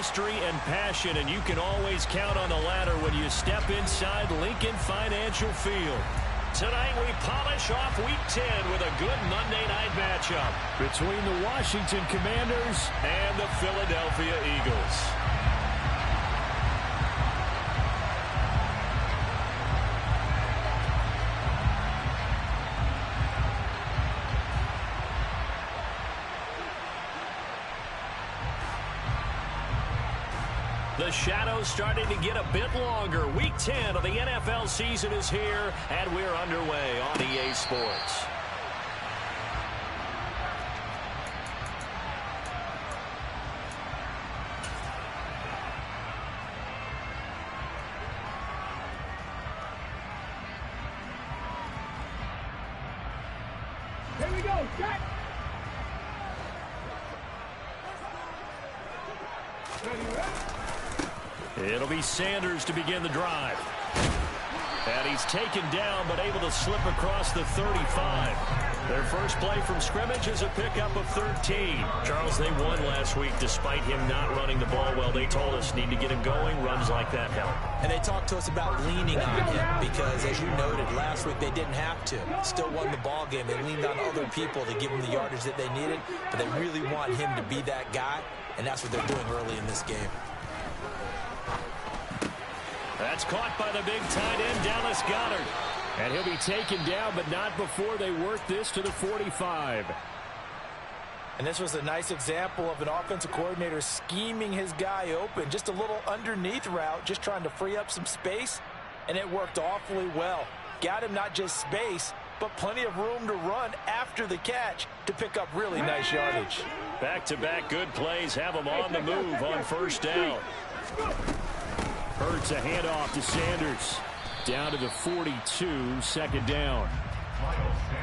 history and passion, and you can always count on the ladder when you step inside Lincoln Financial Field. Tonight we polish off Week 10 with a good Monday night matchup between the Washington Commanders and the Philadelphia Eagles. The shadow's starting to get a bit longer. Week 10 of the NFL season is here, and we're underway on EA Sports. Here we go, Jack. It'll be Sanders to begin the drive. And he's taken down, but able to slip across the 35. Their first play from scrimmage is a pickup of 13. Charles, they won last week despite him not running the ball well. They told us need to get him going. Runs like that help. And they talked to us about leaning on him because, as you noted, last week they didn't have to. Still won the ball game. They leaned on other people to give them the yardage that they needed, but they really want him to be that guy, and that's what they're doing early in this game. That's caught by the big tight end, Dallas Goedert. And he'll be taken down, but not before they work this to the 45. And this was a nice example of an offensive coordinator scheming his guy open. Just a little underneath route, just trying to free up some space, and it worked awfully well. Got him not just space, but plenty of room to run after the catch to pick up really nice yardage. Back-to-back good plays have him on the move on first down. Hurts a handoff to Sanders. Down to the 42, second down.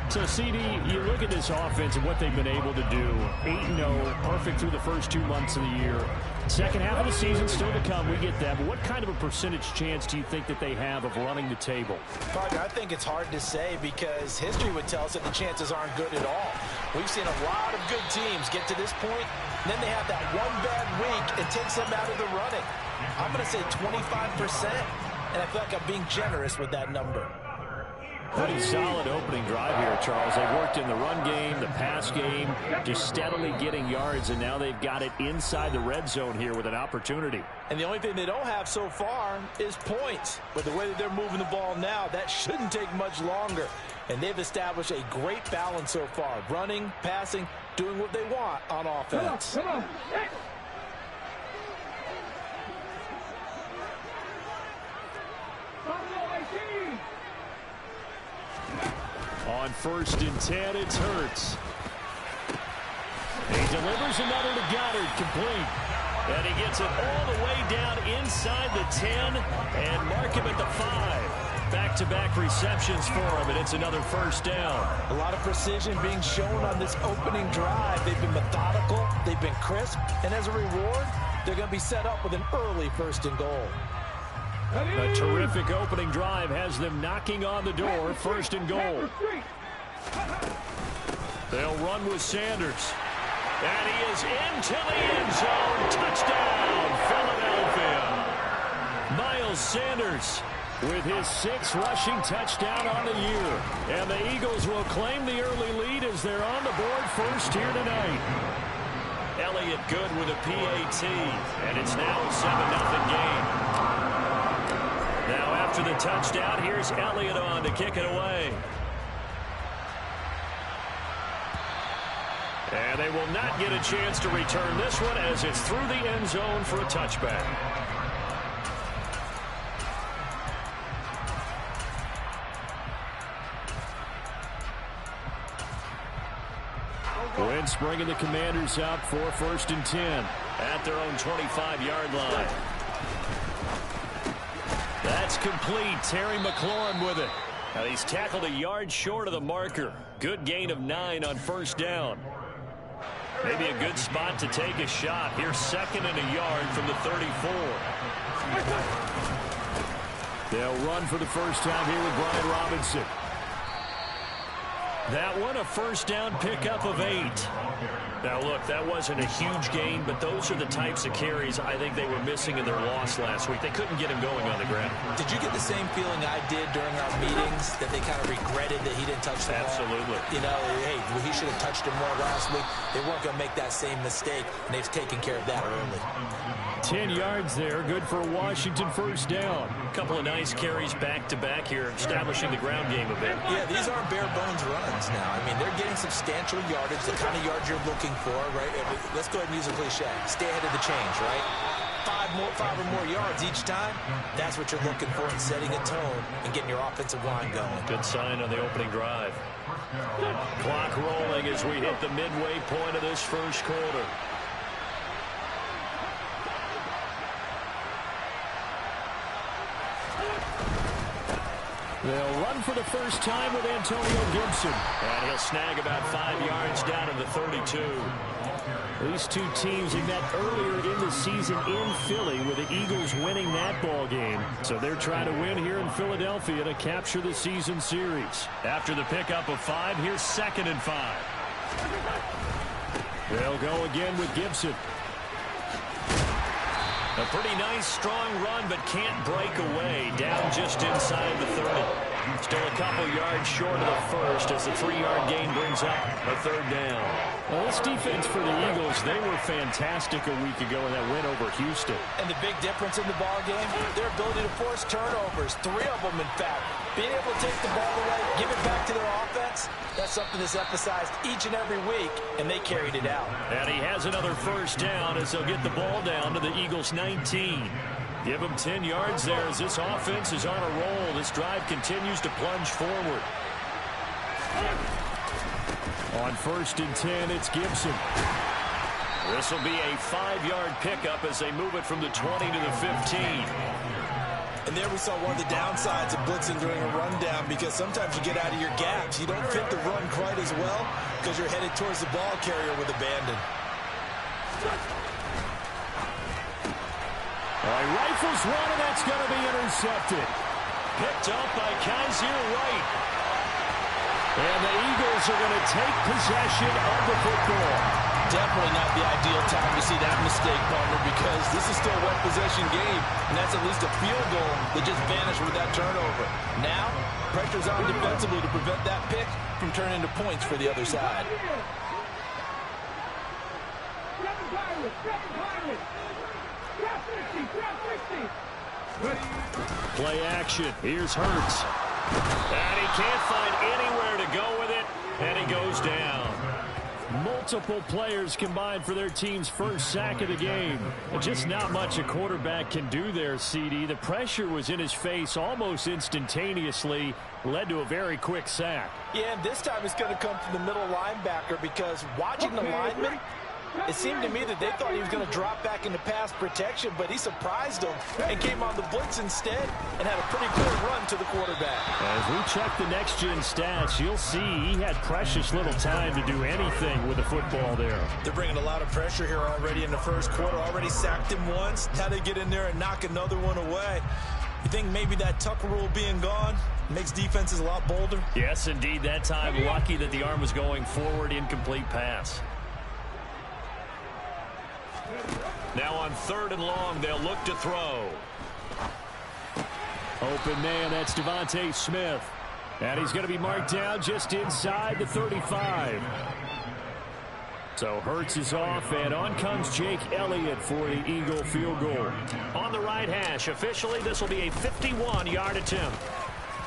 So, CD, you look at this offense and what they've been able to do. 8-0, perfect through the first 2 months of the year. Second half of the season still to come, we get that. But what kind of a percentage chance do you think that they have of running the table? Parker, I think it's hard to say because history would tell us that the chances aren't good at all. We've seen a lot of good teams get to this point, and then they have that one bad week. It takes them out of the running. I'm going to say 25%, and I feel like I'm being generous with that number. Pretty solid opening drive here, Charles. They've worked in the run game, the pass game, just steadily getting yards, and now they've got it inside the red zone here with an opportunity. And the only thing they don't have so far is points. But the way that they're moving the ball now, that shouldn't take much longer. And they've established a great balance so far. Running, passing, doing what they want on offense. Come on. On first and 10, it's Hurts. He delivers another to Goedert, complete. And he gets it all the way down inside the 10 and mark him at the 5. Back-to-back receptions for him, and it's another first down. A lot of precision being shown on this opening drive. They've been methodical, they've been crisp, and as a reward, they're going to be set up with an early first and goal. A terrific opening drive has them knocking on the door, first and goal. They'll run with Sanders. And he is into the end zone. Touchdown, Philadelphia. Miles Sanders with his 6th rushing touchdown on the year. And the Eagles will claim the early lead as they're on the board first here tonight. Elliott good with a PAT. And it's now a 7-0 game. Now after the touchdown, here's Elliott on to kick it away. And they will not get a chance to return this one as it's through the end zone for a touchback. Wentz bringing the Commanders up for first and 10 at their own 25-yard line. That's complete. Terry McLaurin with it. Now he's tackled a yard short of the marker. Good gain of 9 on first down. Maybe a good spot to take a shot. Here's 2nd and a yard from the 34. They'll run for the first time here with Brian Robinson. That one, a first down pickup of 8. Now, look, that wasn't a huge gain, but those are the types of carries I think they were missing in their loss last week. They couldn't get him going on the ground. Did you get the same feeling I did during our meetings, that they kind of regretted that he didn't touch the ball? Absolutely. You know, hey, he should have touched him more last week. They weren't going to make that same mistake, and they've taken care of that early. 10 yards there, good for a Washington first down. A couple of nice carries back-to-back here, establishing the ground game a bit. Yeah, these aren't bare-bones runs now. I mean, they're getting substantial yardage, the kind of yards you're looking for, right? Let's go ahead and use a cliche. Stay ahead of the change, right? Five or more yards each time. That's what you're looking for in setting a tone and getting your offensive line going. Good sign on the opening drive. Clock rolling as we hit the midway point of this first quarter. They'll run for the first time with Antonio Gibson. And he'll snag about 5 yards down to the 32. These two teams had met earlier in the season in Philly with the Eagles winning that ball game. So they're trying to win here in Philadelphia to capture the season series. After the pickup of 5, here's 2nd and 5. They'll go again with Gibson. A pretty nice, strong run, but can't break away. Down just inside the 30. Still a couple yards short of the first as the 3-yard gain brings up a 3rd down. Well, this defense for the Eagles, they were fantastic a week ago in that win over Houston. And the big difference in the ball game, their ability to force turnovers. 3 of them, in fact. Being able to take the ball away, give it back to their offense, that's something that's emphasized each and every week, and they carried it out. And he has another first down as they'll get the ball down to the Eagles' 19. Give him 10 yards there as this offense is on a roll. This drive continues to plunge forward. On 1st and 10, it's Gibson. This will be a 5-yard pickup as they move it from the 20 to the 15. And there we saw one of the downsides of blitzing during a rundown, because sometimes you get out of your gaps. You don't fit the run quite as well because you're headed towards the ball carrier with abandon. All right, rifles one, and that's going to be intercepted. Picked up by Kaiser White. And the Eagles are going to take possession of the football. Definitely not the ideal time to see that mistake, partner, because this is still a wet possession game, and that's at least a field goal that just vanished with that turnover. Now, pressure's on defensively to prevent that pick from turning into points for the other side. Play action. Here's Hurts. And he can't find anywhere to go with it, and he goes down. Multiple players combined for their team's first sack of the game. Just not much a quarterback can do there, CD. The pressure was in his face almost instantaneously, led to a very quick sack. Yeah, and this time it's going to come from the middle linebacker, because watching the lineman, it seemed to me that they thought he was going to drop back into pass protection, but he surprised them and came on the blitz instead and had a pretty good run to the quarterback. As we check the next-gen stats, you'll see he had precious little time to do anything with the football there. They're bringing a lot of pressure here already in the first quarter. Already sacked him once. Now they get in there and knock another one away. You think maybe that Tucker rule being gone makes defenses a lot bolder? Yes, indeed. That time, lucky that the arm was going forward, incomplete pass. Now on 3rd and long, they'll look to throw. Open man, that's Devontae Smith. And he's going to be marked down just inside the 35. So Hurts is off, and on comes Jake Elliott for the Eagle field goal. On the right hash, officially this will be a 51-yard attempt.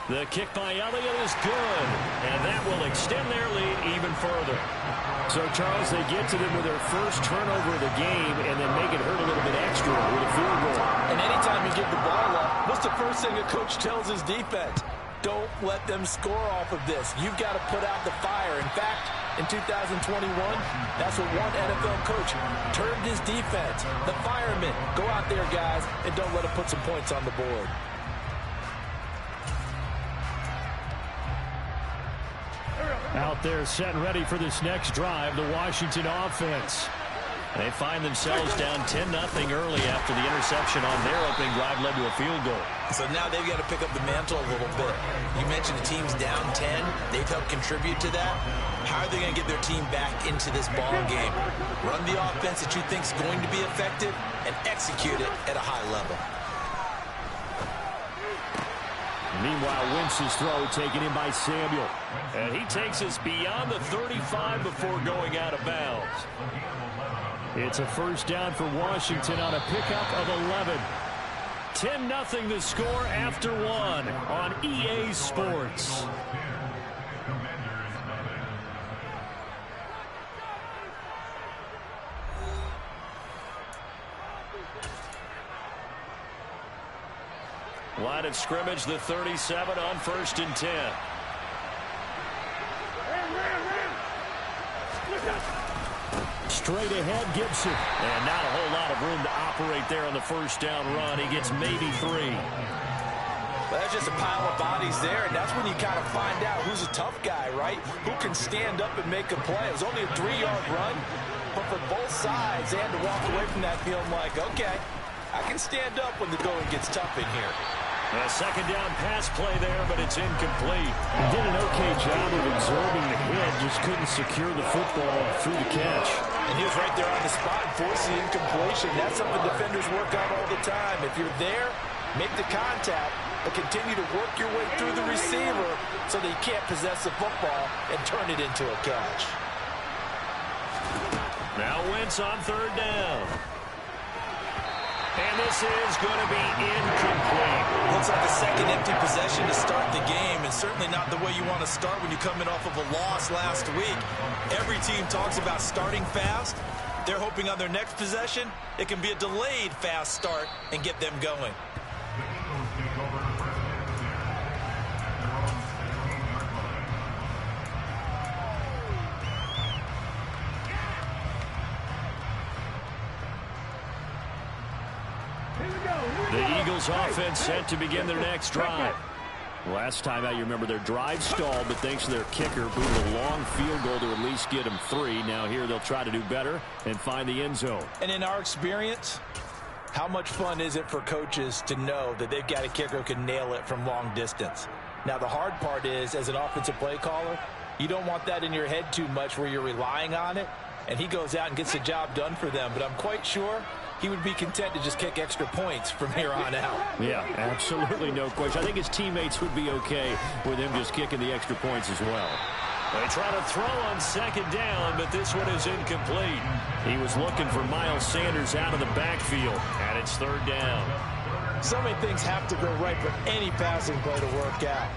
The kick by Elliott is good, and that will extend their lead even further. So, Charles, they get to them with their first turnover of the game and then make it hurt a little bit extra with a field goal. And anytime you give the ball up, what's the first thing a coach tells his defense? Don't let them score off of this. You've got to put out the fire. In fact, in 2021, that's what one NFL coach termed his defense. The firemen. Go out there, guys, and don't let them put some points on the board. Out there set and ready for this next drive, the Washington offense. They find themselves down 10-0 early after the interception on their opening drive led to a field goal. So now they've got to pick up the mantle a little bit. You mentioned the team's down 10. They've helped contribute to that. How are they going to get their team back into this ball game? Run the offense that you think is going to be effective and execute it at a high level. Meanwhile, Wentz's throw taken in by Samuel. And he takes us beyond the 35 before going out of bounds. It's a first down for Washington on a pickup of 11. 10-0 the score after one on EA Sports. Line of scrimmage, the 37 on 1st and 10. Straight ahead, Gibson. And not a whole lot of room to operate there on the first down run. He gets maybe 3. Well, that's just a pile of bodies there, and that's when you kind of find out who's a tough guy, right? Who can stand up and make a play. It was only a 3-yard run, but for both sides, they had to walk away from that feeling like, okay, I can stand up when the going gets tough in here. A second down pass play there, but it's incomplete. He did an okay job of absorbing the hit, just couldn't secure the football through the catch. And he was right there on the spot, forcing the incompletion. That's something defenders work on all the time. If you're there, make the contact, but continue to work your way through the receiver so that you can't possess the football and turn it into a catch. Now Wentz on 3rd down. And this is going to be incomplete. Looks like a second empty possession to start the game, and certainly not the way you want to start when you're coming off of a loss last week. Every team talks about starting fast. They're hoping on their next possession, it can be a delayed fast start and get them going. The Eagles offense set to begin their next drive. Last time out, you remember their drive stalled, but thanks to their kicker, booted a long field goal to at least get them 3. Now here they'll try to do better and find the end zone. And in our experience, how much fun is it for coaches to know that they've got a kicker who can nail it from long distance? Now the hard part is, as an offensive play caller, you don't want that in your head too much where you're relying on it, and he goes out and gets the job done for them. But I'm quite sure he would be content to just kick extra points from here on out. Yeah, absolutely no question. I think his teammates would be okay with him just kicking the extra points as well. They try to throw on 2nd down, but this one is incomplete. He was looking for Miles Sanders out of the backfield, and it's 3rd down. So many things have to go right for any passing play to work out.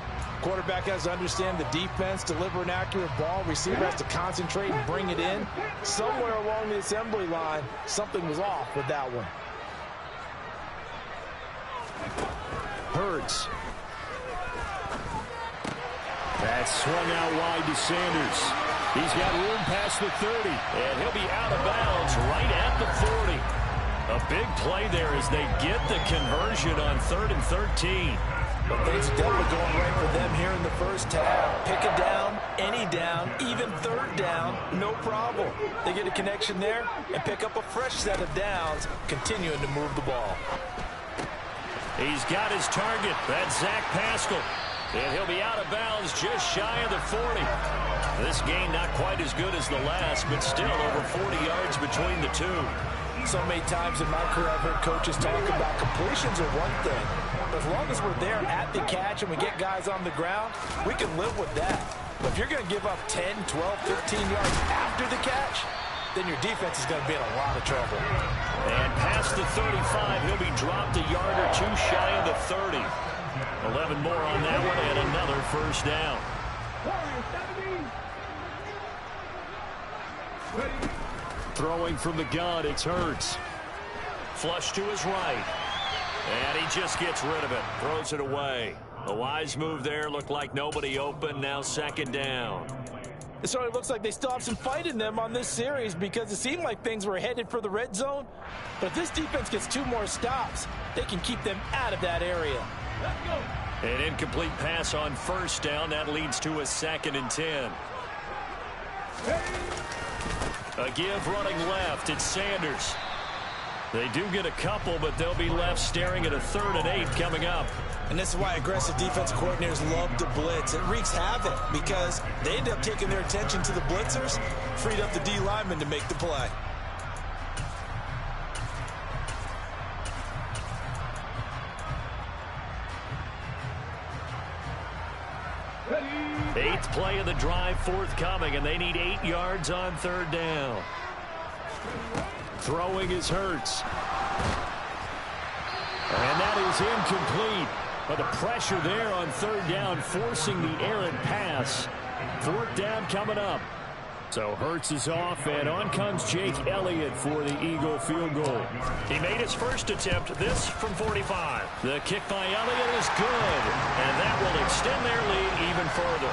Quarterback has to understand the defense, deliver an accurate ball. Receiver has to concentrate and bring it in. Somewhere along the assembly line, something was off with that one. Hurts. That's swung out wide to Sanders. He's got room past the 30, and he'll be out of bounds right at the 40. A big play there as they get the conversion on 3rd and 13. But things are definitely going right for them here in the first half. Pick a down, any down, even 3rd down, no problem. They get a connection there and pick up a fresh set of downs, continuing to move the ball. He's got his target. That's Zach Pascal. And he'll be out of bounds just shy of the 40. This gain not quite as good as the last, but still over 40 yards between the two. So many times in my career I've heard coaches talk about completions are one thing. But as long as we're there at the catch and we get guys on the ground, we can live with that. But if you're going to give up 10, 12, 15 yards after the catch, then your defense is going to be in a lot of trouble. And past the 35, he'll be dropped a yard or two shy of the 30. 11 more on that one and another first down. Throwing from the gun, it's Hurts. Flush to his right. And he just gets rid of it. Throws it away. A wise move there. Looked like nobody open. Now 2nd down. It certainly looks like they still have some fight in them on this series because it seemed like things were headed for the red zone. But if this defense gets 2 more stops, they can keep them out of that area. Let's go. An incomplete pass on 1st down. That leads to a 2nd and 10. A give running left. It's Sanders. They do get a couple, but they'll be left staring at a 3rd and 8 coming up. And this is why aggressive defensive coordinators love to blitz. It wreaks havoc because they end up taking their attention to the blitzers, freed up the D lineman to make the play. Eighth play of the drive forthcoming, and they need 8 yards on 3rd down. Throwing is Hurts. And that is incomplete. But the pressure there on 3rd down, forcing the errant pass. 4th down coming up. So Hurts is off, and on comes Jake Elliott for the Eagle field goal. He made his first attempt, this from 45. The kick by Elliott is good, and that will extend their lead even further.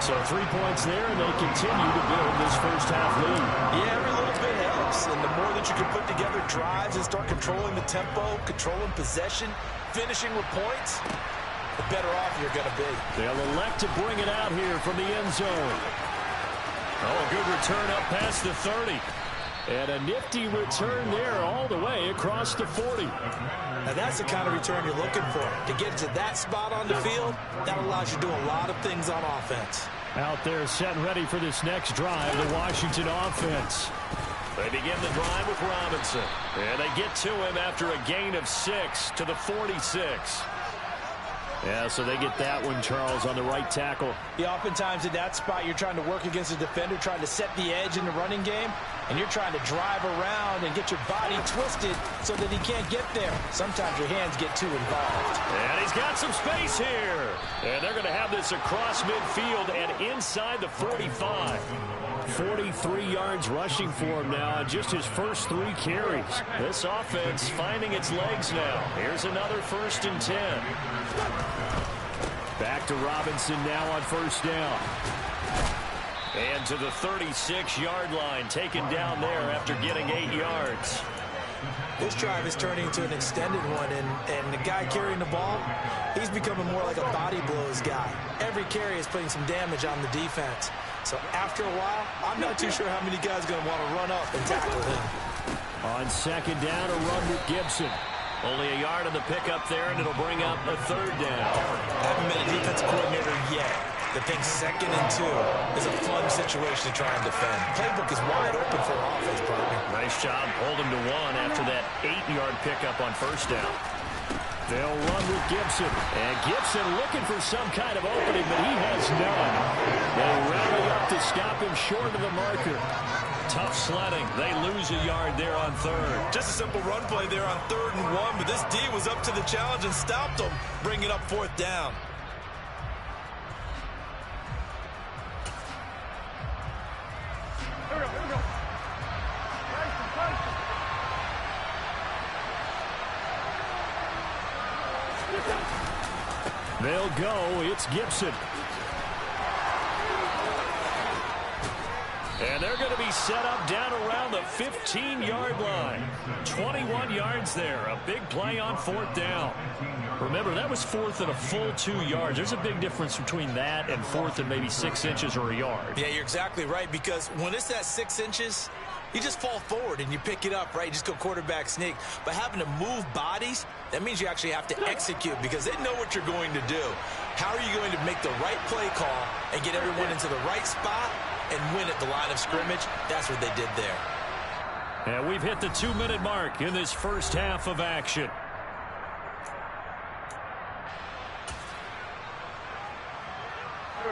So 3 points there, and they continue to build this first half lead. Yeah, every little bit helps, and the more that you can put together drives and start controlling the tempo, controlling possession, finishing with points, the better off you're going to be. They'll elect to bring it out here from the end zone. Oh, good return up past the 30. And a nifty return there all the way across the 40. Now that's the kind of return you're looking for. To get to that spot on the field, that allows you to do a lot of things on offense. Out there set and ready for this next drive, the Washington offense. They begin the drive with Robinson. And they get to him after a gain of 6 to the 46. Yeah, so they get that one, Charles, on the right tackle. Yeah, oftentimes in that spot, you're trying to work against a defender, trying to set the edge in the running game, and you're trying to drive around and get your body twisted so that he can't get there. Sometimes your hands get too involved. And he's got some space here. And they're going to have this across midfield and inside the 45. 43 yards rushing for him now on just his first 3 carries. This offense finding its legs now. Here's another 1st and 10. Back to Robinson now on 1st down. And to the 36-yard line, taken down there after getting 8 yards. This drive is turning into an extended one, and the guy carrying the ball, he's becoming more like a body blows guy. Every carry is putting some damage on the defense. So after a while, I'm not too sure how many guys are going to want to run up and tackle him. On 2nd down, a run with Gibson. Only a yard on the pickup there, and it'll bring up a 3rd down. Haven't been a defensive coordinator yet. The thing 2nd and 2 is a fun situation to try and defend. Playbook is wide open for offense, partner. Nice job holding to 1 after that 8-yard pickup on 1st down. They'll run with Gibson. And Gibson looking for some kind of opening, but he has none. They rally up to stop him short of the marker. Tough sledding. They lose a yard there on 3rd. Just a simple run play there on 3rd and 1, but this D was up to the challenge and stopped them, bringing up 4th down. Here we go. They'll go. It's Gibson. And they're going to be set up down around the 15-yard line. 21 yards there. A big play on 4th down. Remember, that was 4th and a full 2 yards. There's a big difference between that and 4th and maybe 6 inches or a yard. Yeah, you're exactly right, because when it's that 6 inches, you just fall forward and you pick it up, right? You just go quarterback sneak. But having to move bodies, that means you actually have to execute because they know what you're going to do. How are you going to make the right play call and get everyone into the right spot and win at the line of scrimmage? That's what they did there. And we've hit the 2-minute mark in this first half of action.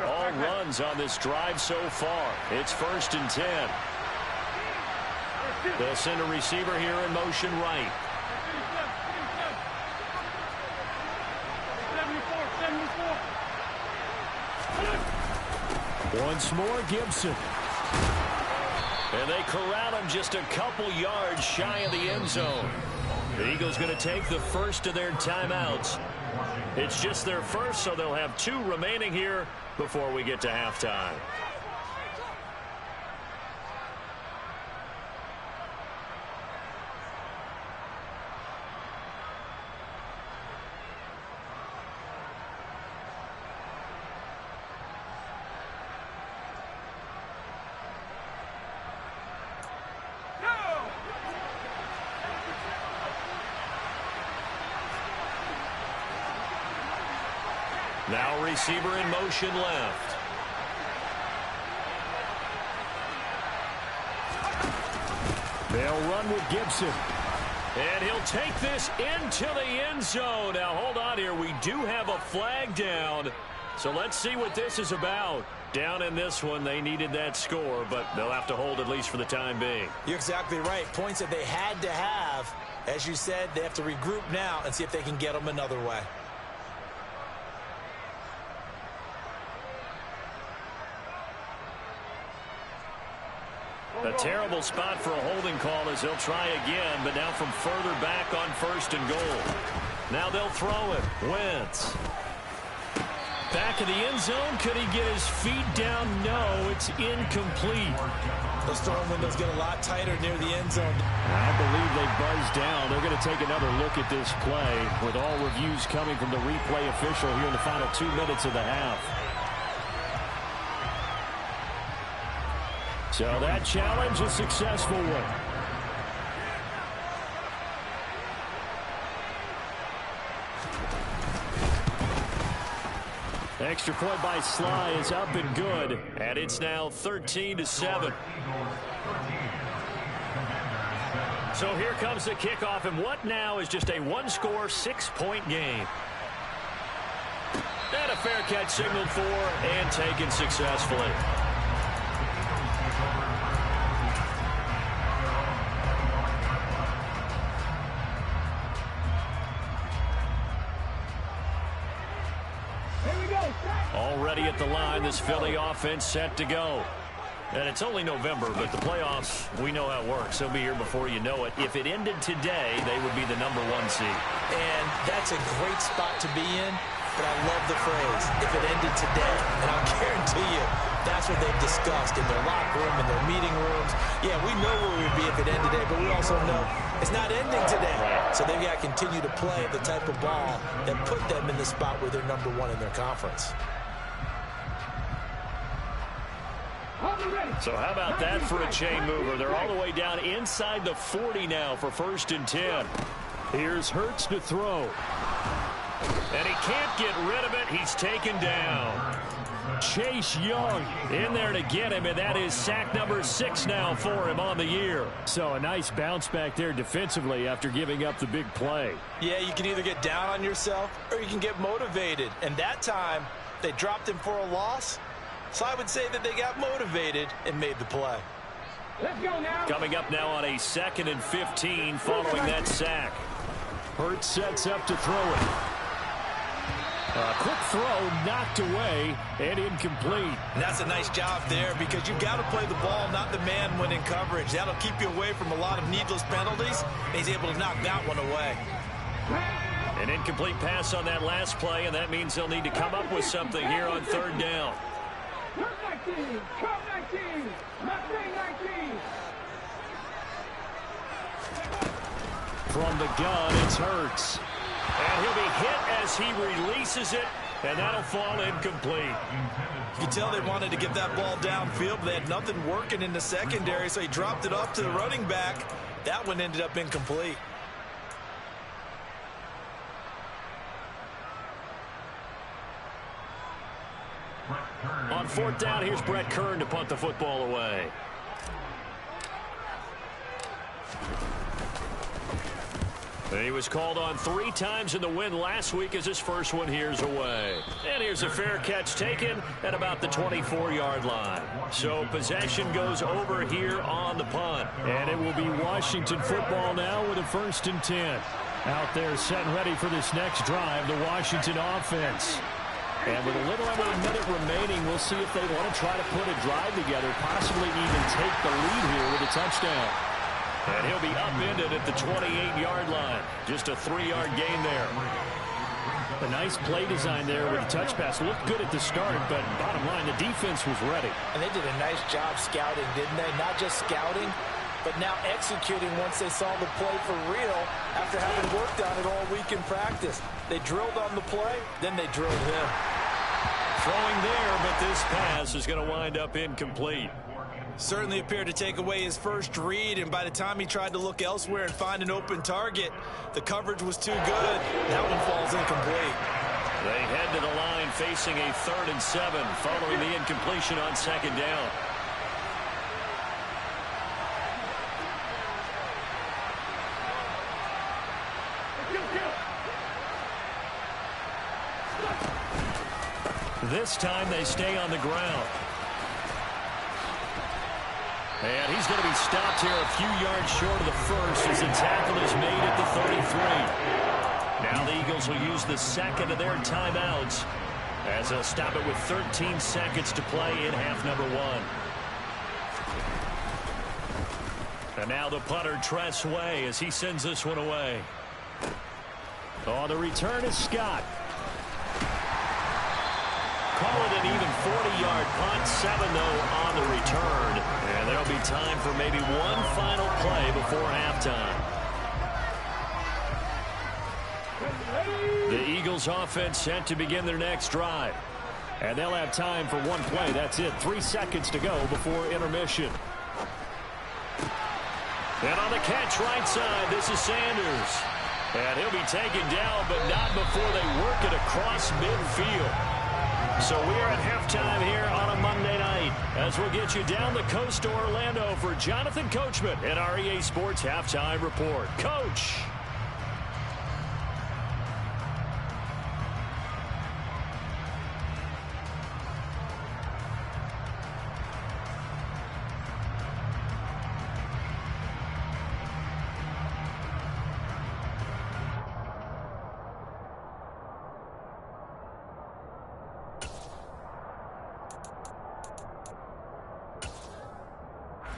All runs on this drive so far. It's 1st and 10. They'll send a receiver here in motion right. Once more, Gibson. And they corral him just a couple yards shy of the end zone. The Eagles going to take the first of their timeouts. It's just their first, so they'll have 2 remaining here before we get to halftime. Now receiver in motion left. They'll run with Gibson. And he'll take this into the end zone. Now, hold on here. We do have a flag down. So let's see what this is about. Down in this one, they needed that score, but they'll have to hold at least for the time being. You're exactly right. Points that they had to have. As you said, they have to regroup now and see if they can get them another way. A terrible spot for a holding call as they'll try again, but now from further back on 1st and goal. Now they'll throw it. Wentz. Back of the end zone. Could he get his feet down? No, it's incomplete. Those throwing windows get a lot tighter near the end zone. I believe they buzzed down. They're going to take another look at this play with all reviews coming from the replay official here in the final 2 minutes of the half. So that challenge is a successful one. Extra point by Sly is up and good, and it's now 13-7. So here comes the kickoff, and what now is just a one-score, 6-point game. And a fair catch signaled for and taken successfully. Already at the line, this Philly offense set to go. And it's only November, but the playoffs, we know how it works. They'll be here before you know it. If it ended today, they would be the #1 seed. And that's a great spot to be in, but I love the phrase, if it ended today. And I'll guarantee you, that's what they've discussed in their locker room, in their meeting rooms. Yeah, we know where we'd be if it ended today, but we also know it's not ending today. So they've got to continue to play the type of ball that put them in the spot where they're #1 in their conference. So how about that for a chain mover? They're all the way down inside the 40 now for 1st and 10. Here's Hurts to throw. And he can't get rid of it. He's taken down. Chase Young in there to get him, and that is sack number 6 now for him on the year. So a nice bounce back there defensively after giving up the big play. Yeah, you can either get down on yourself or you can get motivated. And that time, they dropped him for a loss. So I would say that they got motivated and made the play. Let's go now. Coming up now on a 2nd and 15 following that sack. Hurts sets up to throw it. A quick throw knocked away and incomplete. And that's a nice job there because you've got to play the ball, not the man when in coverage. That'll keep you away from a lot of needless penalties. And he's able to knock that one away. An incomplete pass on that last play, and that means they'll need to come up with something here on 3rd down. Turn 19, come 19, Mustang 19. From the gun, it's Hurts. And he'll be hit as he releases it, and that'll fall incomplete. You can tell they wanted to get that ball downfield, but they had nothing working in the secondary, so he dropped it off to the running back. That one ended up incomplete. On 4th down, here's Brett Kern to punt the football away. He was called on 3 times in the win last week as his first one here's away. And here's a fair catch taken at about the 24-yard line. So possession goes over here on the punt. And it will be Washington football now with a 1st and 10. Out there set and ready for this next drive, the Washington offense. And with a little under a minute remaining, we'll see if they want to try to put a drive together, possibly even take the lead here with a touchdown. And he'll be upended at the 28-yard line. Just a 3-yard gain there. A nice play design there with the touch pass. Looked good at the start, but bottom line, the defense was ready. And they did a nice job scouting, didn't they? Not just scouting, but now executing once they saw the play for real after having worked on it all week in practice. They drilled on the play, then they drilled him. Throwing there, but this pass is going to wind up incomplete. Certainly appeared to take away his first read, and by the time he tried to look elsewhere and find an open target, the coverage was too good. That one falls incomplete. They head to the line facing a 3rd and 7 following the incompletion on 2nd down. This time they stay on the ground. And he's going to be stopped here a few yards short of the first as the tackle is made at the 33. Now the Eagles will use the second of their timeouts as they'll stop it with 13 seconds to play in half number 1. And now the punter Tress Way as he sends this one away. On the return is Scott. Call it an even 40-yard punt, 7 though on the return. And there'll be time for maybe one final play before halftime. The Eagles offense set to begin their next drive. And they'll have time for one play. That's it. 3 seconds to go before intermission. And on the catch right side, this is Sanders. And he'll be taken down, but not before they work it across midfield. So we are at halftime here on a Monday night as we'll get you down the coast to Orlando for Jonathan Coachman in our EA Sports Halftime Report. Coach.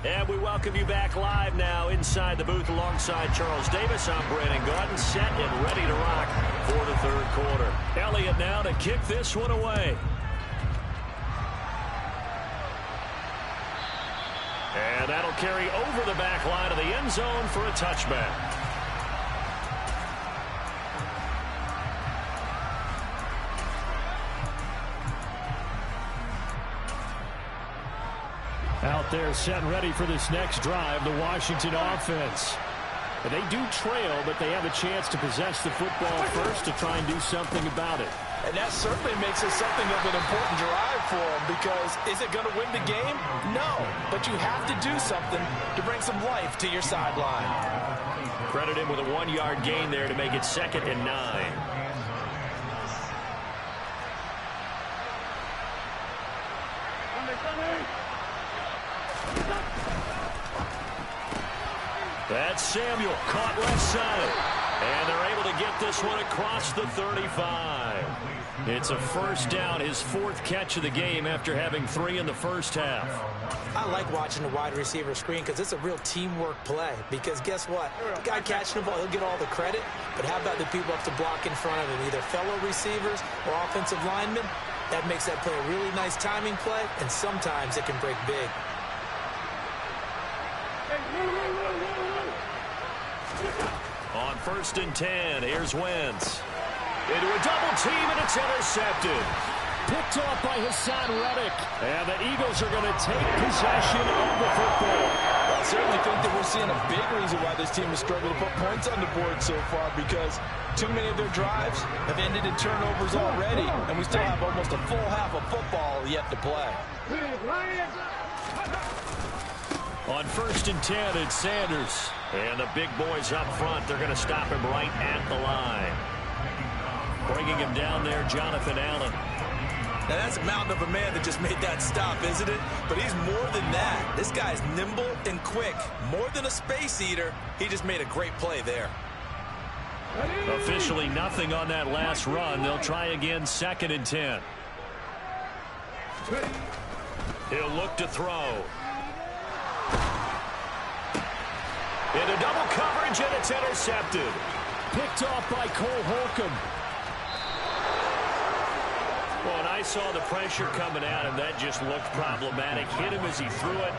And we welcome you back live now inside the booth alongside Charles Davis. I'm Brandon Gordon, set and ready to rock for the 3rd quarter. Elliott now to kick this one away. And that'll carry over the back line of the end zone for a touchback. Out there set and ready for this next drive, the Washington offense. And they do trail, but they have a chance to possess the football first to try and do something about it. And that certainly makes it something of an important drive for them, because is it going to win the game? No, but you have to do something to bring some life to your sideline. Credit him with a 1-yard gain there to make it 2nd and 9. That's Samuel, caught left side. And they're able to get this one across the 35. It's a 1st down, his 4th catch of the game after having 3 in the first half. I like watching the wide receiver screen because it's a real teamwork play. Because guess what? The guy catching the ball, he'll get all the credit. But how about the people up to block in front of him, either fellow receivers or offensive linemen? That makes that play a really nice timing play, and sometimes it can break big. On 1st and 10, here's Wentz. Into a double team, and it's intercepted. Picked off by Hassan Reddick. And the Eagles are going to take possession of the football. I certainly think that we're seeing a big reason why this team has struggled to put points on the board so far, because too many of their drives have ended in turnovers already, and we still have almost a full half of football yet to play. On 1st and 10, it's Sanders. And the big boys up front, they're going to stop him right at the line. Bringing him down there, Jonathan Allen. Now, that's a mountain of a man that just made that stop, isn't it? But he's more than that. This guy's nimble and quick. More than a space eater. He just made a great play there. Officially nothing on that last run. They'll try again, 2nd and 10. He'll look to throw. Into double coverage, and it's intercepted. Picked off by Cole Holcomb. Well, and I saw the pressure coming at him. That just looked problematic. Hit him as he threw it,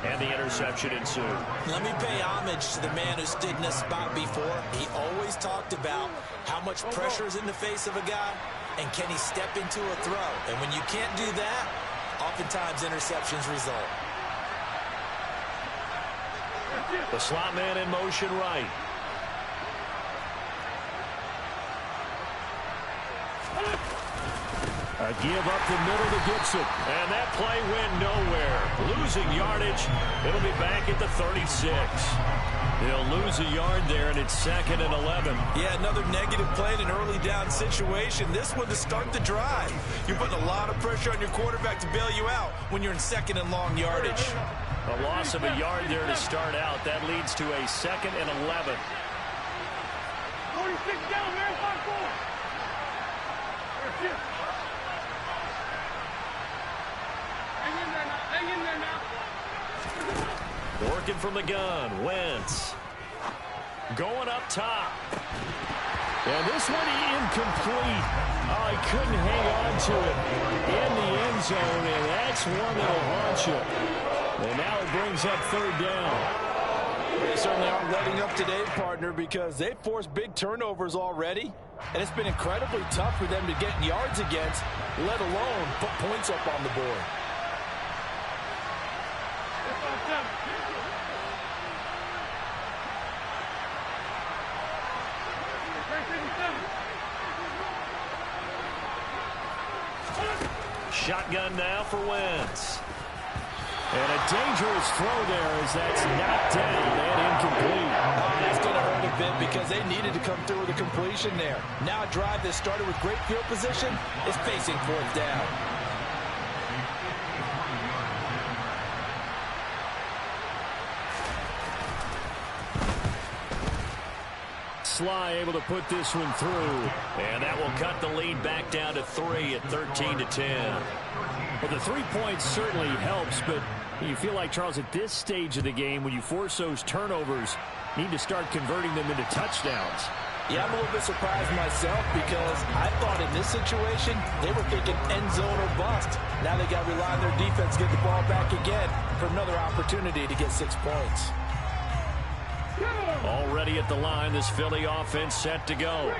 and the interception ensued. Let me pay homage to the man who stood in this spot before. He always talked about how much pressure is in the face of a guy, and can he step into a throw. And when you can't do that, oftentimes interceptions result. The slot man in motion right. A give up the middle to Gibson. And that play went nowhere. Losing yardage. It'll be back at the 36. They'll lose a yard there, and it's 2nd and 11. Yeah, another negative play in an early down situation. This one to start the drive. You're putting a lot of pressure on your quarterback to bail you out when you're in 2nd and long yardage. A loss of a yard there to start out. That leads to a 2nd and 11. 46 down, man, 5-4. Hang in there now, hang in there now. Working from the gun, Wentz. Going up top. And this one incomplete. Oh, he couldn't hang on to it in the end zone, and that's one that'll haunt you. And now it brings up 3rd down. They certainly aren't letting up today, partner, because they've forced big turnovers already. And it's been incredibly tough for them to get yards against, let alone put points up on the board. Shotgun now for Wentz. And a dangerous throw there as that's knocked down and incomplete. Oh, that's going to hurt a bit because they needed to come through with a completion there. Now a drive that started with great field position is facing 4th down. Sly able to put this one through. And that will cut the lead back down to 3 at 13-10. Well, the 3 points certainly helps, but you feel like, Charles, at this stage of the game, when you force those turnovers, you need to start converting them into touchdowns. Yeah, I'm a little bit surprised myself because I thought in this situation, they were thinking end zone or bust. Now they got to rely on their defense to get the ball back again for another opportunity to get 6 points. Already at the line, this Philly offense set to go.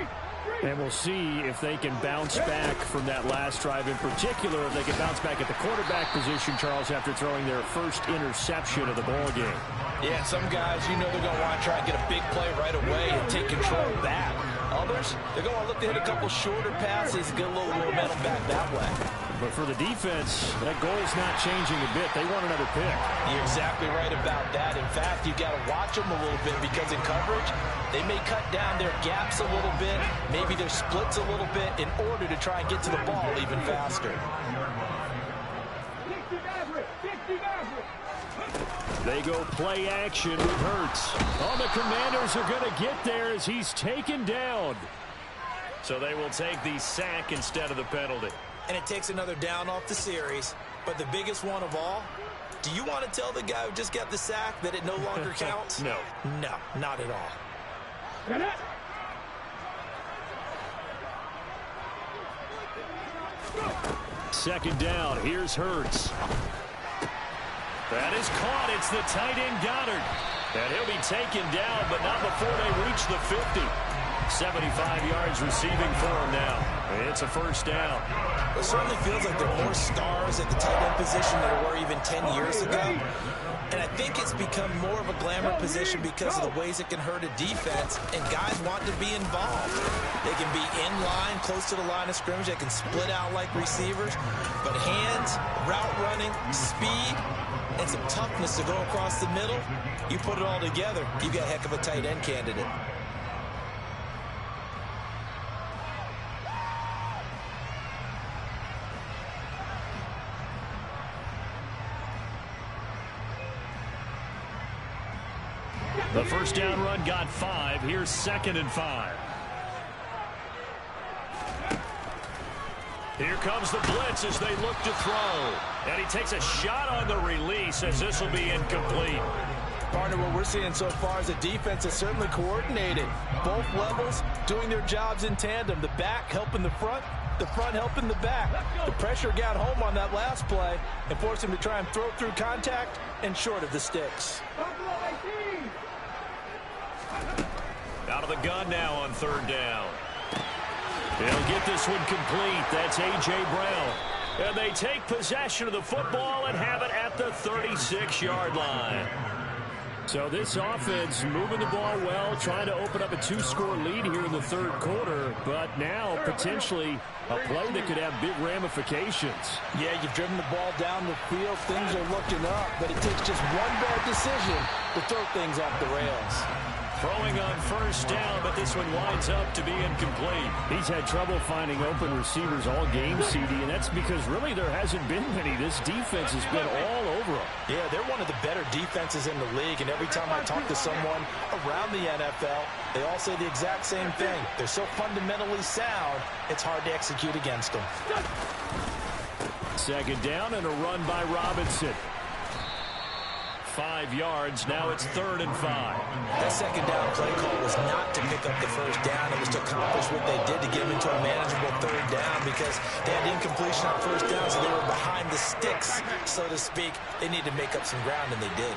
And we'll see if they can bounce back from that last drive, in particular if they can bounce back at the quarterback position, Charles, after throwing their first interception of the ball game. Yeah, some guys, you know they're going to want to try and get a big play right away and take control back. Others, they're going to look to hit a couple shorter passes and get a little momentum back that way. But for the defense, that goal's not changing a bit. They want another pick. You're exactly right about that. In fact, you've got to watch them a little bit because in coverage, they may cut down their gaps a little bit, maybe their splits a little bit in order to try and get to the ball even faster. They go play action with Hurts. Oh, the Commanders are going to get there as he's taken down. So they will take the sack instead of the penalty. And it takes another down off the series. But the biggest one of all, do you want to tell the guy who just got the sack that it no longer counts? No. No, not at all. Second down. Here's Hurts. That is caught. It's the tight end Goddard. And he'll be taken down, but not before they reach the 50. 75 yards receiving for him now. It's a first down. It certainly feels like there are more stars at the tight end position than there were even 10 years ago. And I think it's become more of a glamour position because of the ways it can hurt a defense, and guys want to be involved. They can be in line, close to the line of scrimmage. They can split out like receivers. But hands, route running, speed, and some toughness to go across the middle, you put it all together, you got a heck of a tight end candidate. The first down run got 5. Here's 2nd and 5. Here comes the blitz as they look to throw. And he takes a shot on the release as this will be incomplete. Partner, what we're seeing so far is a defense that's certainly coordinated. Both levels doing their jobs in tandem. The back helping the front helping the back. The pressure got home on that last play and forced him to try and throw through contact and short of the sticks. Out of the gun now on 3rd down. They'll get this one complete. That's A.J. Brown. And they take possession of the football and have it at the 36-yard line. So this offense moving the ball well, trying to open up a 2-score lead here in the third quarter, but now potentially a play that could have big ramifications. Yeah, you've driven the ball down the field. Things are looking up, but it takes just one bad decision to throw things off the rails. Throwing on first down, but this one winds up to be incomplete. He's had trouble finding open receivers all game, CD, and that's because really there hasn't been many. This defense has been all over them. Yeah, they're one of the better defenses in the league, and every time I talk to someone around the NFL, they all say the exact same thing. They're so fundamentally sound, it's hard to execute against them. Second down and a run by Robinson. 5 yards. Now it's 3rd and 5. That second down play call was not to pick up the first down. It was to accomplish what they did to get them into a manageable 3rd down because they had incompletion on first down, so they were behind the sticks, so to speak. They needed to make up some ground, and they did.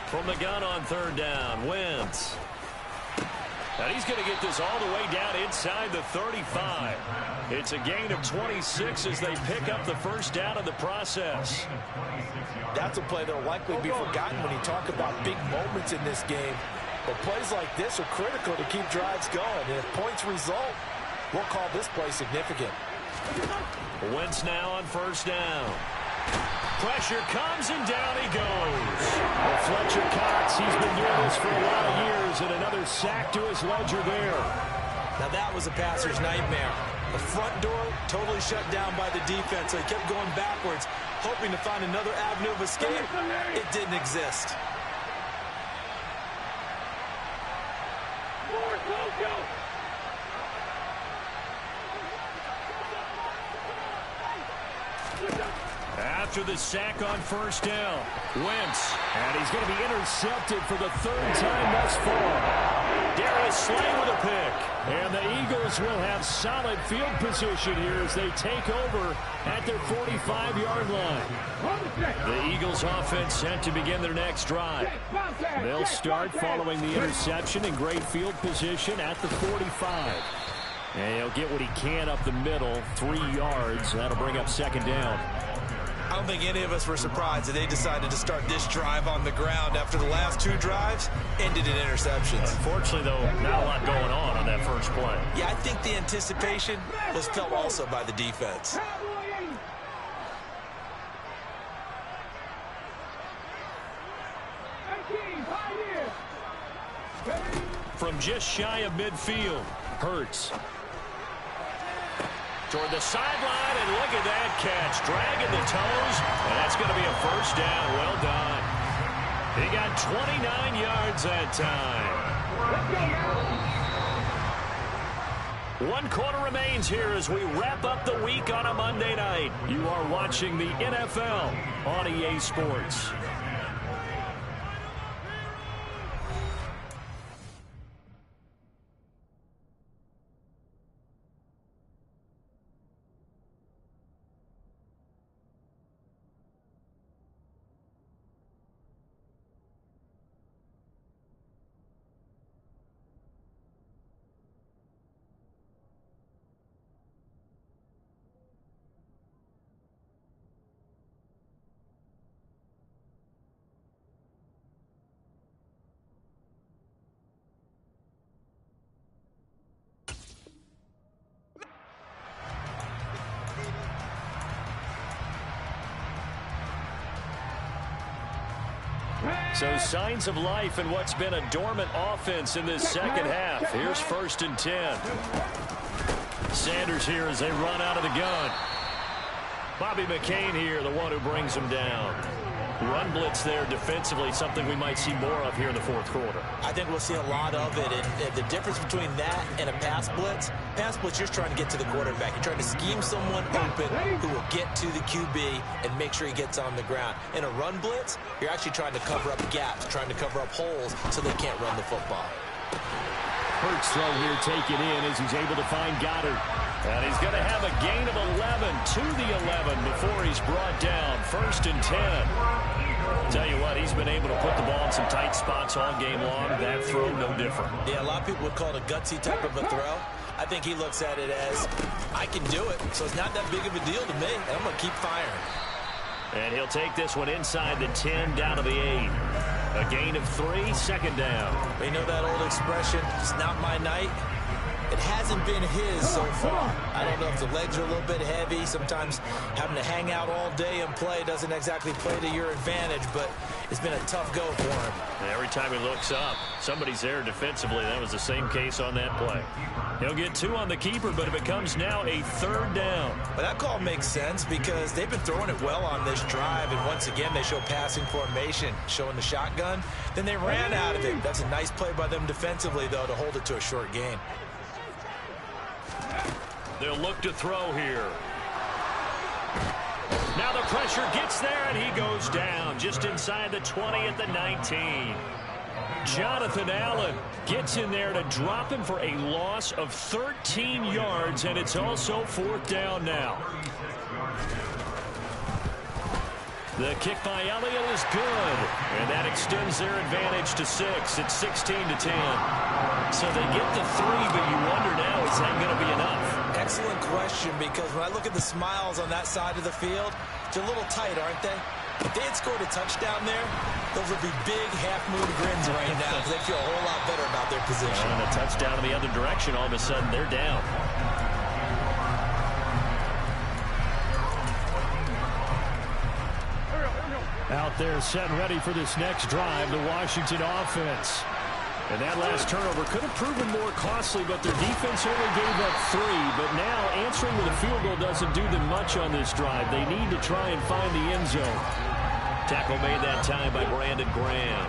From the gun on 3rd down, Wentz. And he's going to get this all the way down inside the 35. It's a gain of 26 as they pick up the first down in the process. That's a play that will likely be forgotten when you talk about big moments in this game. But plays like this are critical to keep drives going. And if points result, we'll call this play significant. Wentz now on first down. Pressure comes, and down he goes. Well, Fletcher Cox, he's been doing this for a lot of years, and another sack to his ledger there. Now that was a passer's nightmare. The front door totally shut down by the defense, so he kept going backwards, hoping to find another avenue of escape. It didn't exist. After the sack on first down, Wentz, and he's going to be intercepted for the 3rd time thus far. Darius Slay with a pick, and the Eagles will have solid field position here as they take over at their 45-yard line. The Eagles offense set to begin their next drive. They'll start following the interception in great field position at the 45. And he'll get what he can up the middle, 3 yards. That'll bring up 2nd down. I don't think any of us were surprised that they decided to start this drive on the ground after the last 2 drives ended in interceptions. Unfortunately, though, not a lot going on that first play. Yeah, I think the anticipation was felt also by the defense. From just shy of midfield, Hurts. Toward the sideline, and look at that catch. Dragging the toes, and that's going to be a first down. Well done. He got 29 yards that time. 1 quarter remains here as we wrap up the week on a Monday night. You are watching the NFL on EA Sports. So signs of life in what's been a dormant offense in this second half. Here's 1st and 10. Sanders here as they run out of the gun. Bobby McCain here, the one who brings him down. Run blitz there defensively, something we might see more of here in the 4th quarter. I think we'll see a lot of it, and the difference between that and a pass blitz, you're trying to get to the quarterback. You're trying to scheme someone open who will get to the QB and make sure he gets on the ground. In a run blitz, you're actually trying to cover up gaps, trying to cover up holes so they can't run the football. Hurts throw here taken in as he's able to find Goddard. And he's going to have a gain of 11 to the 11 before he's brought down. 1st and 10. Tell you what, he's been able to put the ball in some tight spots all game long. That throw, no different. Yeah, a lot of people would call it a gutsy type of a throw. I think he looks at it as, I can do it, so it's not that big of a deal to me, and I'm going to keep firing. And he'll take this one inside the 10, down to the 8. A gain of 3, second down. You know that old expression, it's not my night? It hasn't been his so far. I don't know if the legs are a little bit heavy. Sometimes having to hang out all day and play doesn't exactly play to your advantage, but it's been a tough go for him. And every time he looks up, somebody's there defensively. That was the same case on that play. He'll get 2 on the keeper, but it becomes now a 3rd down. But that call makes sense because they've been throwing it well on this drive, and once again they show passing formation, showing the shotgun. Then they ran out of it. That's a nice play by them defensively, though, to hold it to a short gain. They'll look to throw here. Now the pressure gets there, and he goes down just inside the 20 at the 19. Jonathan Allen gets in there to drop him for a loss of 13 yards, and it's also 4th down now. The kick by Elliott is good, and that extends their advantage to 6. It's 16-10. So they get the 3, but you wonder now, is that going to be enough? Excellent question, because when I look at the smiles on that side of the field, it's a little tight, aren't they? If they had scored a touchdown there, those would be big half-moon grins right now because they feel a whole lot better about their position. And a touchdown in the other direction, all of a sudden they're down. Out there set and ready for this next drive, the Washington offense. And that last turnover could have proven more costly, but their defense only gave up 3. But now answering with a field goal doesn't do them much on this drive. They need to try and find the end zone. Tackle made that time by Brandon Graham.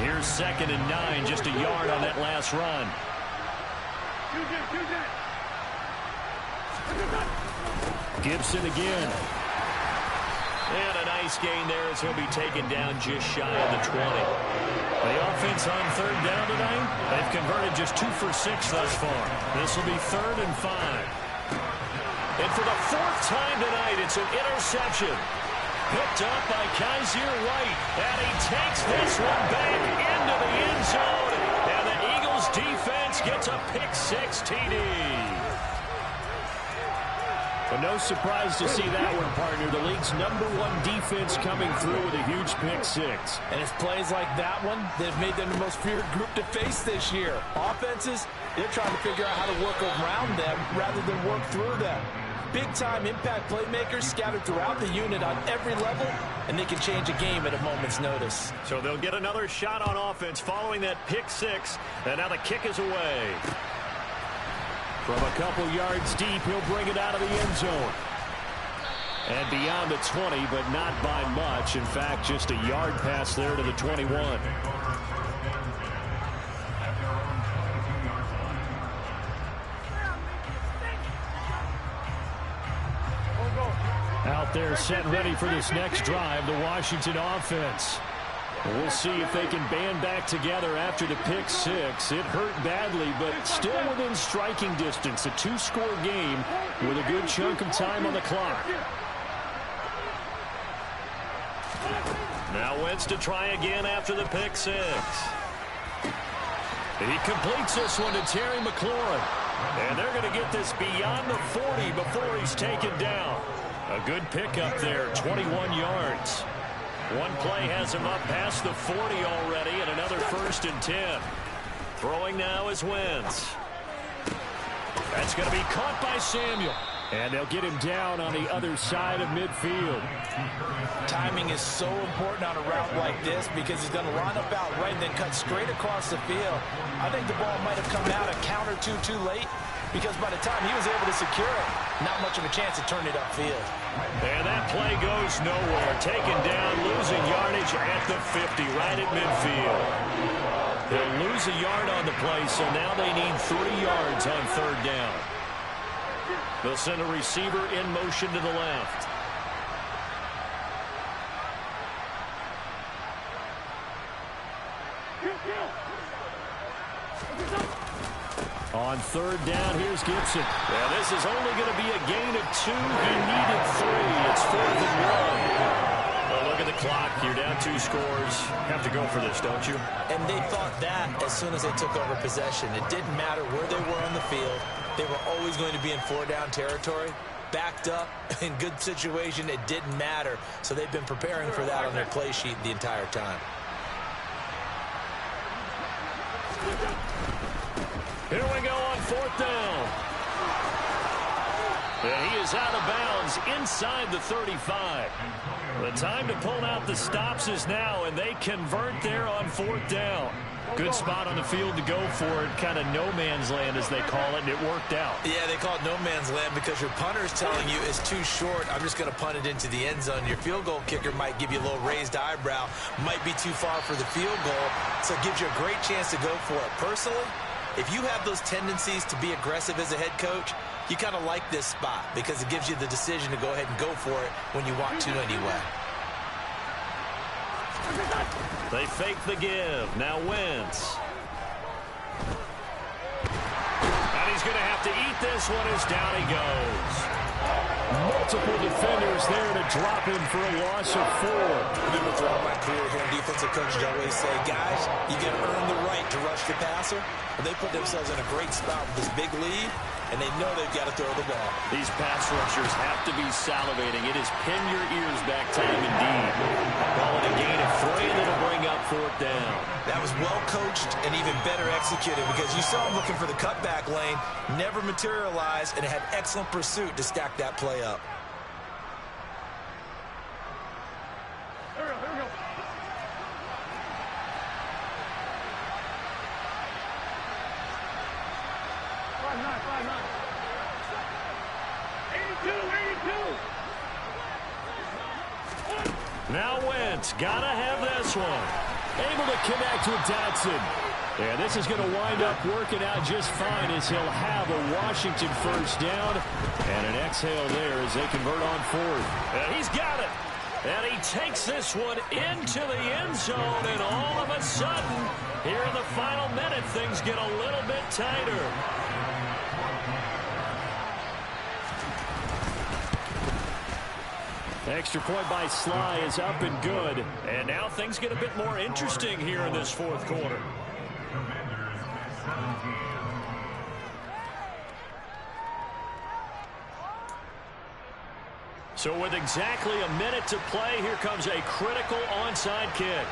Here's 2nd and 9, just a yard on that last run. Gibson again. And a nice gain there as he'll be taken down just shy of the 20. The offense on 3rd down tonight, they've converted just 2 for 6 thus far. This will be 3rd and 5. And for the 4th time tonight, it's an interception. Picked up by Kaiser White. And he takes this one back into the end zone. And the Eagles defense gets a pick-6 TD. But no surprise to see that one, partner. The league's #1 defense coming through with a huge pick-6. And it's plays like that one that have made them the most feared group to face this year. Offenses, they're trying to figure out how to work around them rather than work through them. Big-time impact playmakers scattered throughout the unit on every level, and they can change a game at a moment's notice. So they'll get another shot on offense following that pick-6, and now the kick is away. From a couple yards deep, he'll bring it out of the end zone. And beyond the 20, but not by much. In fact, just a yard pass there to the 21. Out there set and ready for this next drive, the Washington offense. We'll see if they can band back together after the pick-6. It hurt badly, but still within striking distance. A 2-score game with a good chunk of time on the clock. Now Wentz to try again after the pick-6. He completes this one to Terry McLaurin. And they're going to get this beyond the 40 before he's taken down. A good pickup there, 21 yards. One play has him up past the 40 already, and another 1st and 10. Throwing now is Wentz. That's going to be caught by Samuel. And they'll get him down on the other side of midfield. Timing is so important on a route like this because he's going to line up out right and then cut straight across the field. I think the ball might have come out a count or two too late because by the time he was able to secure it, not much of a chance to turn it upfield. And that play goes nowhere. Taken down, losing yardage at the 50, right at midfield. They'll lose a yard on the play, so now they need 3 yards on 3rd down. They'll send a receiver in motion to the left. On 3rd down, here's Gibson. Yeah, this is only going to be a gain of 2. He needed 3. It's 4th and 1. Well, look at the clock. You're down 2 scores. Have to go for this, don't you? And they thought that as soon as they took over possession. It didn't matter where they were on the field. They were always going to be in 4-down territory. Backed up, in good situation, it didn't matter. So they've been preparing for that on their play sheet the entire time. Here we go on 4th down. And he is out of bounds inside the 35. The time to pull out the stops is now, and they convert there on 4th down. Good spot on the field to go for it. Kind of no man's land, as they call it, and it worked out. Yeah, they call it no man's land because your punter is telling you it's too short. I'm just going to punt it into the end zone. Your field goal kicker might give you a little raised eyebrow. Might be too far for the field goal, so it gives you a great chance to go for it. Personally, if you have those tendencies to be aggressive as a head coach, you kind of like this spot because it gives you the decision to go ahead and go for it when you want to anyway. They fake the give. Now Wentz. And he's going to have to eat this one as down he goes. Multiple defenders there to drop him for a loss of 4. Remember, throughout my career here in defensive coaches, I always say, guys, you got to earn the right to rush the passer. And they put themselves in a great spot with this big lead, and they know they've got to throw the ball. These pass rushers have to be salivating. It is pin your ears back time indeed. Ball at a gain of 3, and it'll bring up 4th down. That was well coached and even better executed because you saw him looking for the cutback lane, never materialized, and had excellent pursuit to stack that play up. Here we go. Five nine. 82. Now Wentz, gotta have this one. Able to connect with Dotson. And this is going to wind up working out just fine as he'll have a Washington 1st down. And an exhale there as they convert on 4th. And he's got it. And he takes this one into the end zone. And all of a sudden, here in the final minute, things get a little bit tighter. Extra point by Sly is up and good. And now things get a bit more interesting here in this 4th quarter. So with exactly a minute to play, here comes a critical onside kick.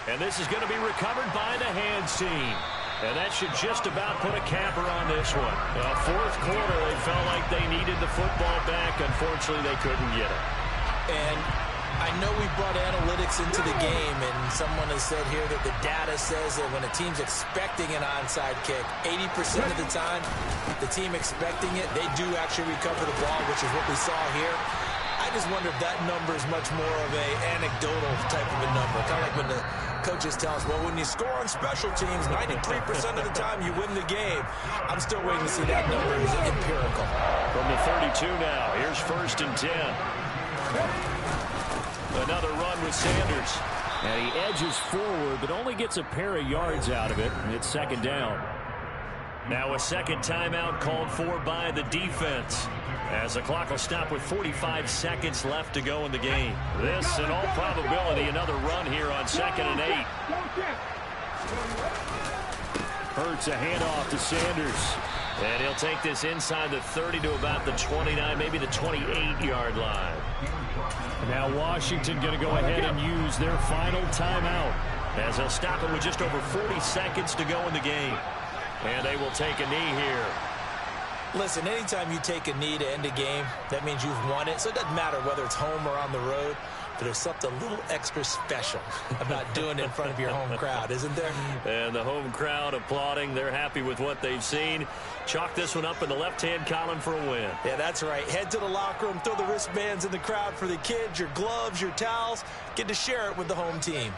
And this is going to be recovered by the hands team. And that should just about put a capper on this one. 4th quarter, they felt like they needed the football back. Unfortunately, they couldn't get it. And I know we brought analytics into the game, and someone has said here that the data says that when a team's expecting an onside kick, 80% of the time, the team expecting it, they do actually recover the ball, which is what we saw here. I just wonder if that number is much more of a anecdotal type of a number. Kind of like when the coaches tell us, well, when you score on special teams, 93% of the time you win the game. I'm still waiting to see that number as empirical. From the 32 now, here's 1st and 10. Another run with Sanders. And he edges forward, but only gets a pair of yards out of it. And it's 2nd down. Now a second timeout called for by the defense, as the clock will stop with 45 seconds left to go in the game. This, in all probability, another run here on 2nd and 8. Hurts a handoff to Sanders. And he'll take this inside the 30 to about the 29, maybe the 28-yard line. Now Washington going to go ahead and use their final timeout, as they'll stop it with just over 40 seconds to go in the game. And they will take a knee here. Listen, anytime you take a knee to end a game, that means you've won it. So it doesn't matter whether it's home or on the road. But there's something a little extra special about doing it in front of your home crowd, isn't there? And the home crowd applauding. They're happy with what they've seen. Chalk this one up in the left-hand column for a win. Yeah, that's right. Head to the locker room, throw the wristbands in the crowd for the kids, your gloves, your towels. Get to share it with the home team.